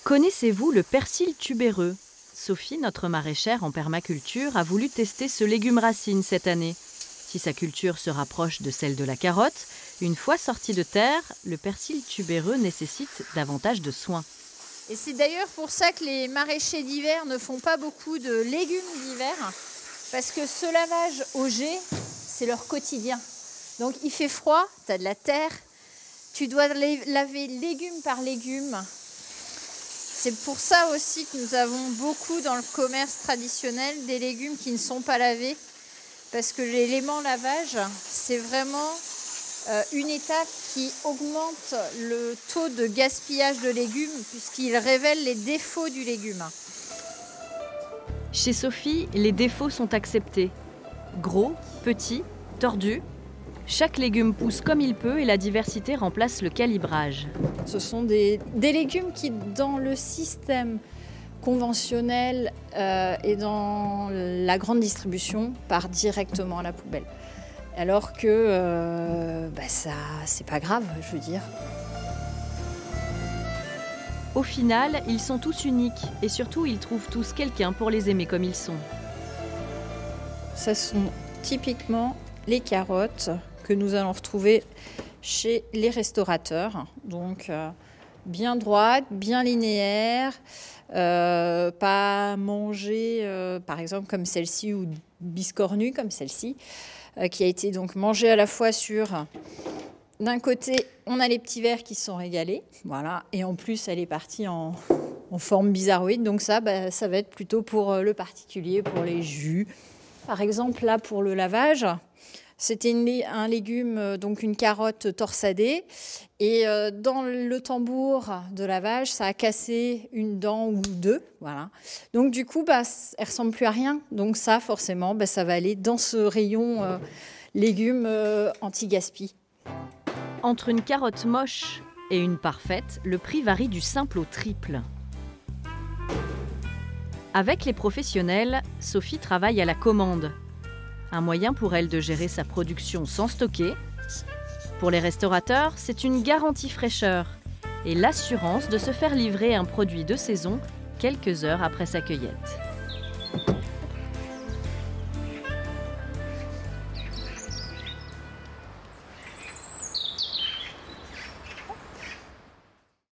Connaissez-vous le persil tubéreux? Sophie, notre maraîchère en permaculture, a voulu tester ce légume racine cette année. Si sa culture se rapproche de celle de la carotte, une fois sorti de terre, le persil tubéreux nécessite davantage de soins. Et c'est d'ailleurs pour ça que les maraîchers d'hiver ne font pas beaucoup de légumes d'hiver, parce que ce lavage au jet, c'est leur quotidien. Donc il fait froid, tu as de la terre, tu dois laver légume par légume. C'est pour ça aussi que nous avons beaucoup dans le commerce traditionnel des légumes qui ne sont pas lavés, parce que l'élément lavage, c'est vraiment une étape qui augmente le taux de gaspillage de légumes, puisqu'il révèle les défauts du légume. Chez Sophie, les défauts sont acceptés. Gros, petits, tordus. Chaque légume pousse comme il peut et la diversité remplace le calibrage. Ce sont des légumes qui, dans le système conventionnel et dans la grande distribution, partent directement à la poubelle. Alors que ça, c'est pas grave, je veux dire. Au final, ils sont tous uniques et surtout, ils trouvent tous quelqu'un pour les aimer comme ils sont. Ce sont typiquement les carottes que nous allons retrouver chez les restaurateurs. Donc, bien droite, bien linéaire, pas mangée, par exemple, comme celle-ci ou biscornue comme celle-ci, qui a été donc mangée à la fois sur... D'un côté, on a les petits vers qui se sont régalés, voilà, et en plus, elle est partie en forme bizarroïde. Donc ça va être plutôt pour le particulier, pour les jus. Par exemple, là, pour le lavage, c'était un légume, donc une carotte torsadée. Et dans le tambour de lavage, ça a cassé une dent ou deux. Voilà. Donc du coup, elle ne ressemble plus à rien. Donc ça, forcément, ça va aller dans ce rayon légumes anti-gaspi. Entre une carotte moche et une parfaite, le prix varie du simple au triple. Avec les professionnels, Sophie travaille à la commande. Un moyen pour elle de gérer sa production sans stocker. Pour les restaurateurs, c'est une garantie fraîcheur et l'assurance de se faire livrer un produit de saison quelques heures après sa cueillette.